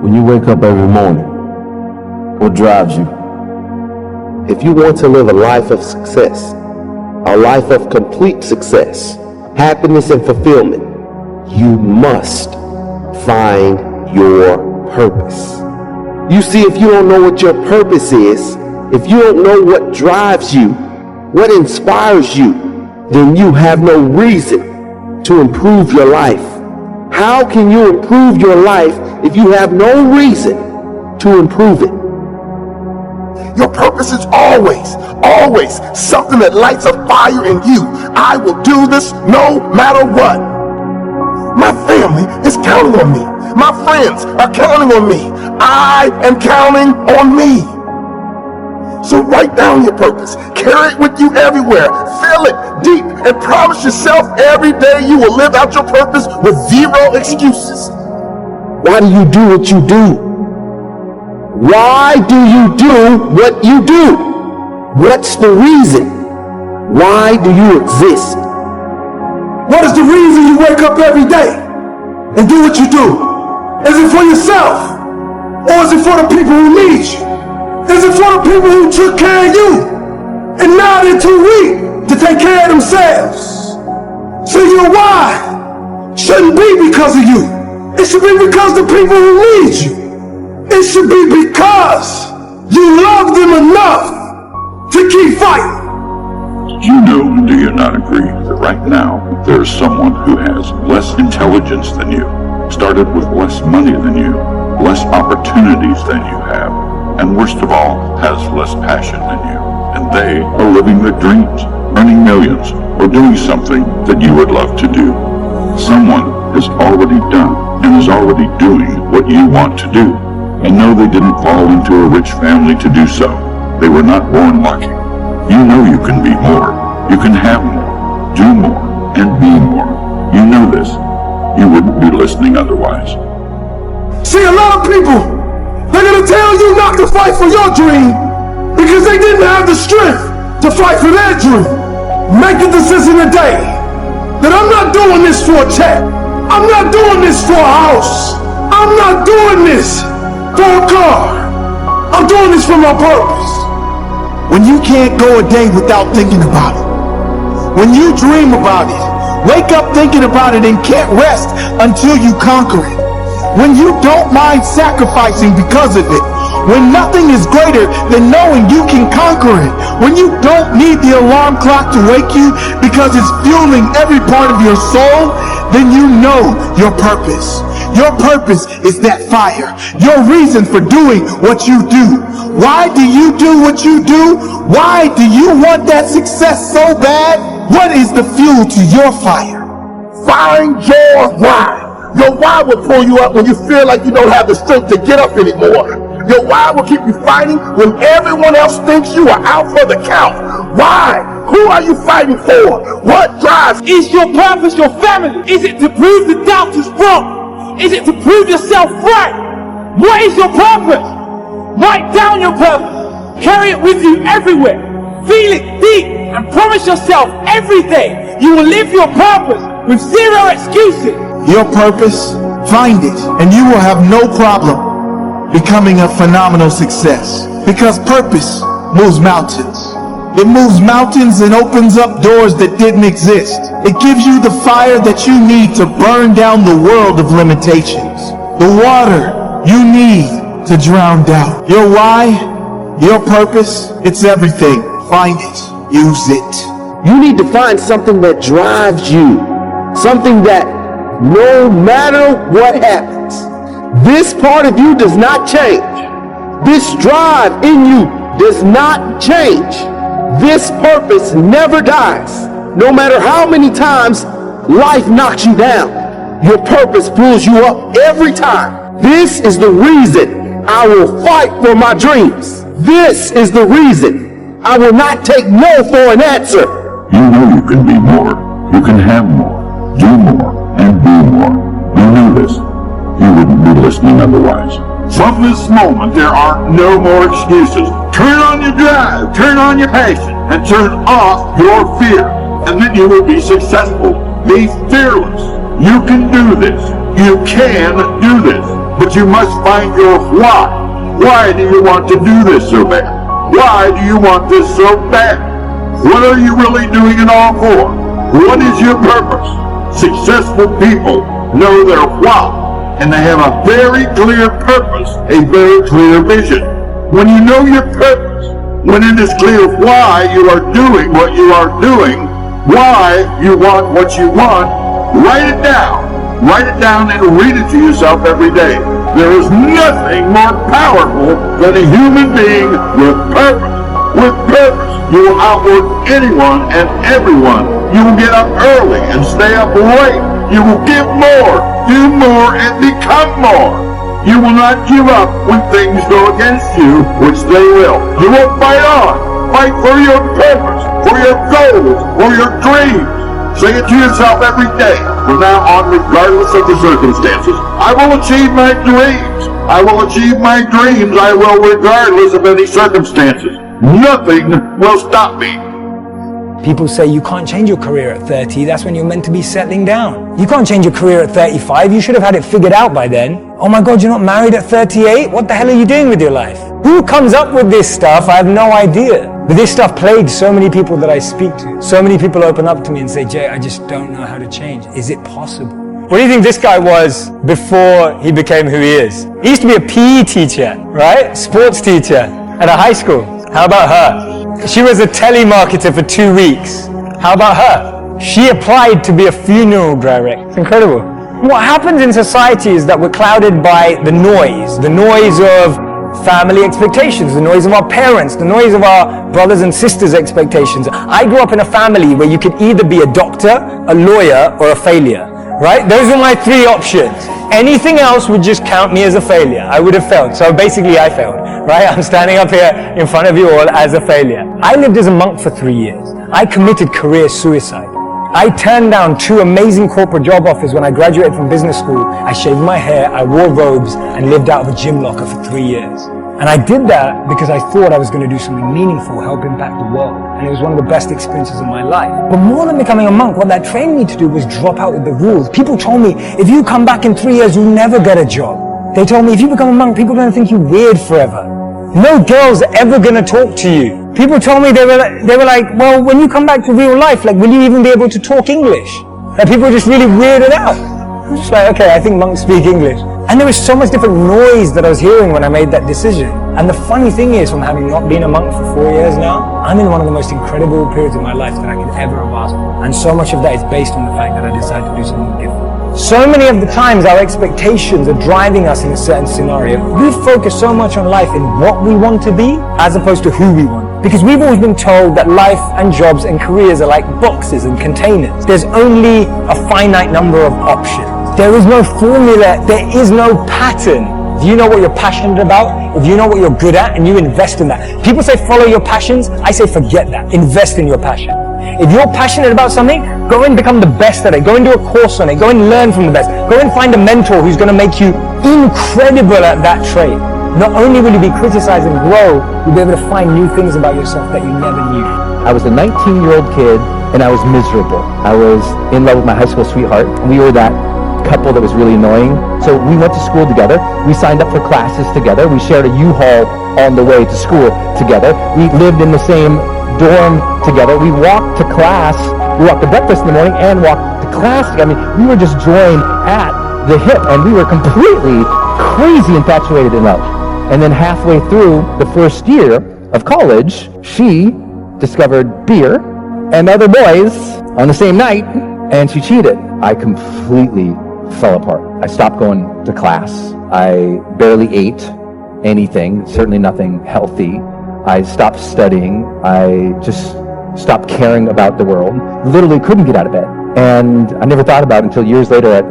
When you wake up every morning, what drives you? If you want to live a life of success, a life of complete success, happiness and fulfillment, you must find your purpose. You see, if you don't know what your purpose is, if you don't know what drives you, what inspires you, then you have no reason to improve your life. How can you improve your life if you have no reason to improve it? Your purpose is always something that lights a fire in you. I will do this no matter what. My family is counting on me. My friends are counting on me. I am counting on me. So write down your purpose. Carry it with you everywhere. Feel it deep and promise yourself every day you will live out your purpose with zero excuses. Why do you do what you do? Why do you do what you do? What's the reason? Why do you exist? What is the reason you wake up every day and do what you do? Is it for yourself? Or is it for the people who need you? Is it for the people who took care of you and now they're too weak to take care of themselves? So your why shouldn't be because of you. It should be because the people who need you. It should be because you love them enough to keep fighting. Do you know and do you not agree that right now there is someone who has less intelligence than you, started with less money than you, less opportunities than you have, and worst of all, has less passion than you, and they are living their dreams, earning millions, or doing something that you would love to do. Someone has already done and is already doing what you want to do. And no, they didn't fall into a rich family to do so. They were not born lucky. You know you can be more. You can have more, do more, and be more. You know this. You wouldn't be listening otherwise. See, a lot of people, they're going to tell you not to fight for your dream because they didn't have the strength to fight for their dream. Make a decision today that I'm not doing this for a check. I'm not doing this for a house. I'm not doing this for a car. I'm doing this for my purpose. When you can't go a day without thinking about it, when you dream about it, wake up thinking about it and can't rest until you conquer it. When you don't mind sacrificing because of it, when nothing is greater than knowing you can conquer it, when you don't need the alarm clock to wake you because it's fueling every part of your soul, then you know your purpose. Your purpose is that fire, your reason for doing what you do. Why do you do what you do? Why do you want that success so bad? What is the fuel to your fire? Find your why. Your why will pull you up when you feel like you don't have the strength to get up anymore. Your why will keep you fighting when everyone else thinks you are out for the count. Why? Who are you fighting for? What drives? Is your purpose your family? Is it to prove the doubters wrong? Is it to prove yourself right? What is your purpose? Write down your purpose. Carry it with you everywhere. Feel it deep and promise yourself every day you will live your purpose with zero excuses. Your purpose, find it, and you will have no problem becoming a phenomenal success. Because purpose moves mountains. It moves mountains and opens up doors that didn't exist. It gives you the fire that you need to burn down the world of limitations. The water you need to drown doubt. Your why, your purpose, it's everything. Find it. Use it. You need to find something that drives you. Something that no matter what happens, this part of you does not change. This drive in you does not change. This purpose never dies. No matter how many times life knocks you down, your purpose pulls you up every time. This is the reason I will fight for my dreams. This is the reason I will not take no for an answer. You know you can be more. You can have more, do more, and be more. You know this. You wouldn't be listening otherwise. From this moment, there are no more excuses. Turn on your drive, turn on your passion, and turn off your fear. And then you will be successful. Be fearless. You can do this. You can do this. But you must find your why. Why do you want to do this so bad? Why do you want this so bad? What are you really doing it all for? What is your purpose? Successful people know their why, and they have a very clear purpose, a very clear vision. When you know your purpose, when it is clear why you are doing what you are doing, why you want what you want, write it down. Write it down and read it to yourself every day. There is nothing more powerful than a human being with purpose. With purpose, you will outwork anyone and everyone. You will get up early and stay up late. You will give more, do more, and become more. You will not give up when things go against you, which they will. You will fight on. Fight for your purpose, for your goals, for your dreams. Say it to yourself every day. From now on, regardless of the circumstances, I will achieve my dreams. I will achieve my dreams. I will regardless of any circumstances. Nothing will stop me. People say you can't change your career at 30. That's when you're meant to be settling down. You can't change your career at 35. You should have had it figured out by then. Oh my God, you're not married at 38? What the hell are you doing with your life? Who comes up with this stuff? I have no idea. But this stuff plagues so many people that I speak to. So many people open up to me and say, Jay, I just don't know how to change. Is it possible? What do you think this guy was before he became who he is? He used to be a PE teacher, right? Sports teacher at a high school. How about her? She was a telemarketer for 2 weeks. How about her? She applied to be a funeral director. It's incredible. What happens in society is that we're clouded by the noise of family expectations, the noise of our parents, the noise of our brothers and sisters' expectations. I grew up in a family where you could either be a doctor, a lawyer, or a failure, right? Those were my three options. Anything else would just count me as a failure. I would have failed. So basically I failed, right? I'm standing up here in front of you all as a failure. I lived as a monk for 3 years. I committed career suicide. I turned down 2 amazing corporate job offers when I graduated from business school. I shaved my hair, I wore robes, and lived out of a gym locker for 3 years. And I did that because I thought I was going to do something meaningful, help impact the world. And it was one of the best experiences of my life. But more than becoming a monk, what that trained me to do was drop out with the rules. People told me, if you come back in 3 years, you'll never get a job. They told me, if you become a monk, people are going to think you weird forever. No girl's ever going to talk to you. People told me, they were like, well, when you come back to real life, like, will you even be able to talk English? Like, people were just really weirded out. I'm just like, okay, I think monks speak English. And there was so much different noise that I was hearing when I made that decision. And the funny thing is, from having not been a monk for 4 years now, I'm in one of the most incredible periods of my life that I could ever have asked for. And so much of that is based on the fact that I decided to do something different. So many of the times our expectations are driving us in a certain scenario. We focus so much on life in what we want to be as opposed to who we want. Because we've always been told that life and jobs and careers are like boxes and containers. There's only a finite number of options. There is no formula, there is no pattern. If you know what you're passionate about, if you know what you're good at, and you invest in that. People say follow your passions, I say forget that. Invest in your passion. If you're passionate about something, go and become the best at it. Go and do a course on it. Go and learn from the best. Go and find a mentor who's going to make you incredible at that trait. Not only will you be criticized and grow, you'll be able to find new things about yourself that you never knew. I was a 19-year-old kid, and I was miserable. I was in love with my high school sweetheart, and we were that couple that was really annoying. So we went to school together. We signed up for classes together. We shared a U-Haul on the way to school together. We lived in the same dorm together. We walked to class. We walked to breakfast in the morning and walked to class. I mean, we were just joined at the hip, and we were completely crazy infatuated in love. And then halfway through the first year of college, she discovered beer and other boys on the same night, and she cheated. I completely fell apart. I stopped going to class. I barely ate anything, certainly nothing healthy. I stopped studying. I just stopped caring about the world. Literally couldn't get out of bed. And I never thought about it until years later that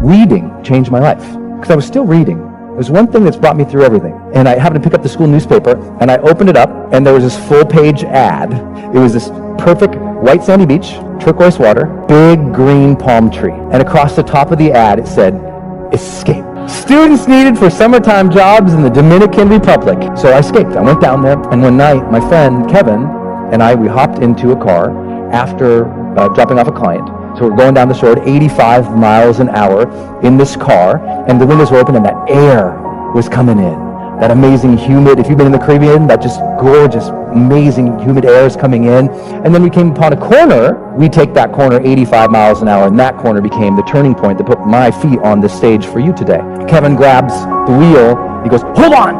reading changed my life. Because I was still reading. There's one thing that's brought me through everything. And I happened to pick up the school newspaper, and I opened it up, and there was this full-page ad. It was this perfect white sandy beach, turquoise water, big green palm tree. And across the top of the ad, it said, escape. Students needed for summertime jobs in the Dominican Republic. So I escaped. I went down there, and one night, my friend Kevin and I, we hopped into a car after dropping off a client. So we're going down this road 85 miles an hour in this car, and the windows were open and that air was coming in. That amazing humid, if you've been in the Caribbean, that just gorgeous, amazing humid air is coming in. And then we came upon a corner. We take that corner 85 miles an hour, and that corner became the turning point that put my feet on the stage for you today. Kevin grabs the wheel. He goes, "Hold on!"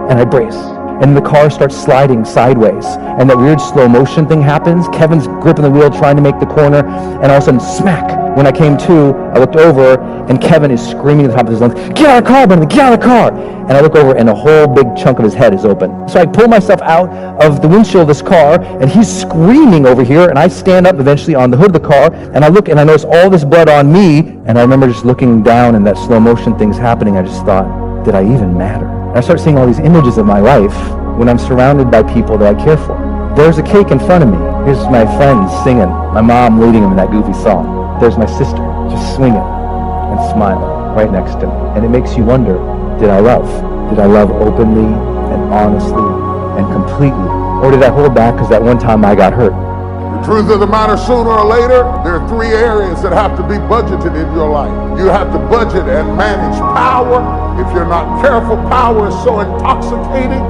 And I brace. And the car starts sliding sideways. And that weird slow motion thing happens. Kevin's gripping the wheel, trying to make the corner, and all of a sudden, smack. When I came to, I looked over, and Kevin is screaming at the top of his lungs, "Get out of the car, Bentley, get out of the car!" And I look over, and a whole big chunk of his head is open. So I pull myself out of the windshield of this car, and he's screaming over here, and I stand up eventually on the hood of the car, and I look, and I notice all this blood on me, and I remember just looking down, and that slow motion thing's happening. I just thought, did I even matter? And I start seeing all these images of my life when I'm surrounded by people that I care for. There's a cake in front of me. Here's my friends singing, my mom leading them in that goofy song. There's my sister just swinging and smiling right next to me. And it makes you wonder, did I love? Did I love openly and honestly and completely? Or did I hold back because that one time I got hurt? The truth of the matter, sooner or later, there are three areas that have to be budgeted in your life. You have to budget and manage power. If you're not careful, power is so intoxicating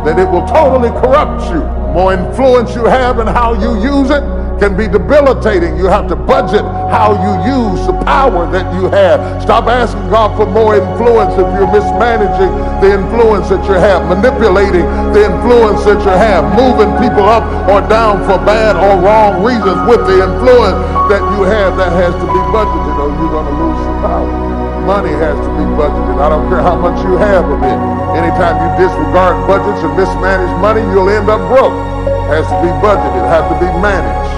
that it will totally corrupt you. The more influence you have and how you use it can be debilitating. You have to budget how you use the power that you have. Stop asking God for more influence if you're mismanaging the influence that you have, manipulating the influence that you have, moving people up or down for bad or wrong reasons with the influence that you have. That has to be budgeted or you're going to lose the power. Money has to be budgeted. I don't care how much you have of it. Anytime you disregard budgets and mismanage money, you'll end up broke. Has to be budgeted, has to be managed.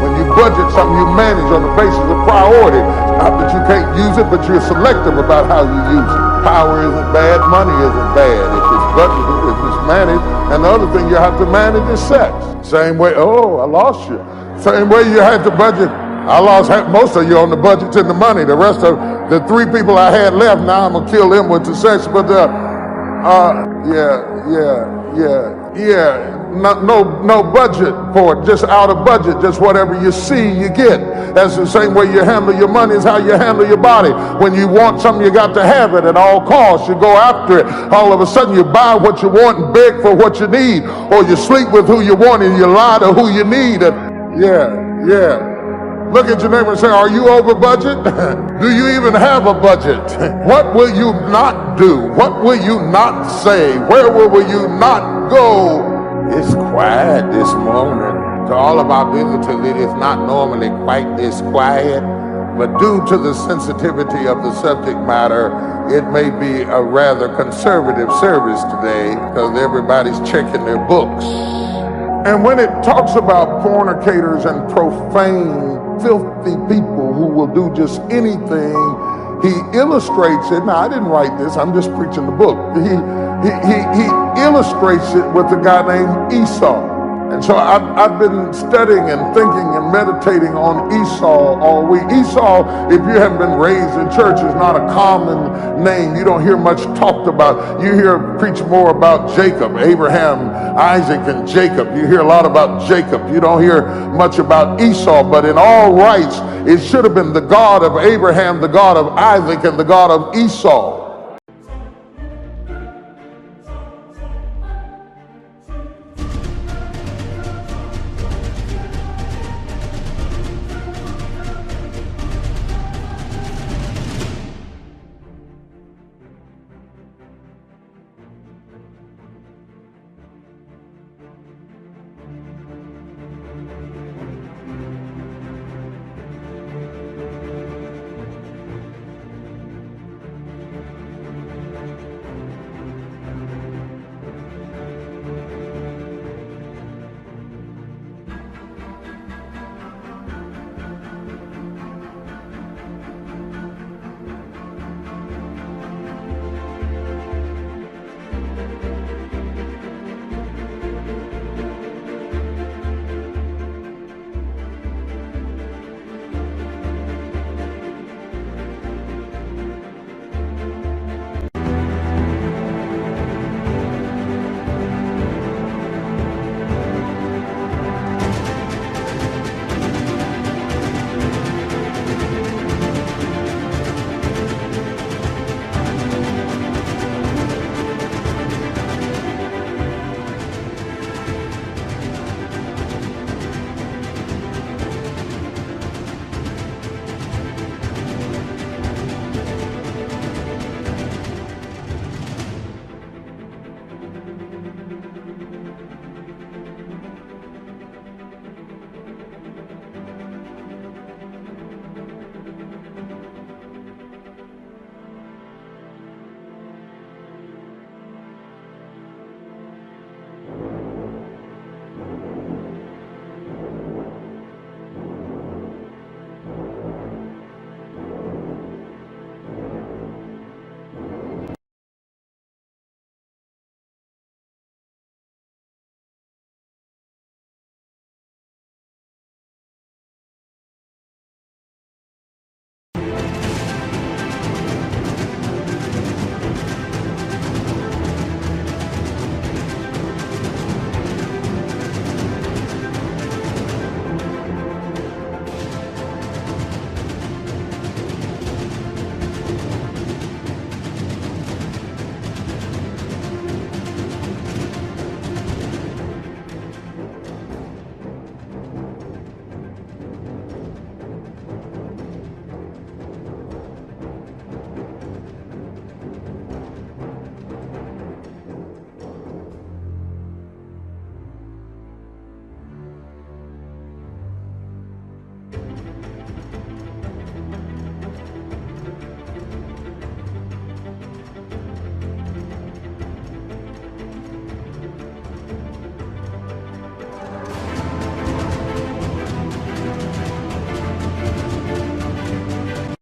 When you budget something, you manage on the basis of priority. Not that you can't use it, but you're selective about how you use it. Power isn't bad, money isn't bad. If it's budgeted, if it's managed. And the other thing you have to manage is sex. Same way, oh, I lost you. Same way you had to budget. I lost most of you on the budget and the money. The rest of the three people I had left, now I'm going to kill them with the sex. But no budget for it, just out of budget, just whatever you see, you get. That's the same way you handle your money is how you handle your body. When you want something, you got to have it at all costs. You go after it. All of a sudden, you buy what you want and beg for what you need, or you sleep with who you want and you lie to who you need. Look at your neighbor and say, are you over budget? Do you even have a budget? What will you not do? What will you not say? Where will you not go? It's quiet this morning. To all of our visitors, it is not normally quite this quiet, but due to the sensitivity of the subject matter, it may be a rather conservative service today because everybody's checking their books. And when it talks about fornicators and profane, filthy people who will do just anything, he illustrates it. Now, I didn't write this. I'm just preaching the book. He illustrates it with a guy named Esau. And so I've been studying and thinking and meditating on Esau all week. Esau, if you haven't been raised in church, is not a common name. You don't hear much talked about. You hear preach more about Jacob, Abraham, Isaac, and Jacob. You hear a lot about Jacob. You don't hear much about Esau. But in all rights, it should have been the God of Abraham, the God of Isaac, and the God of Esau.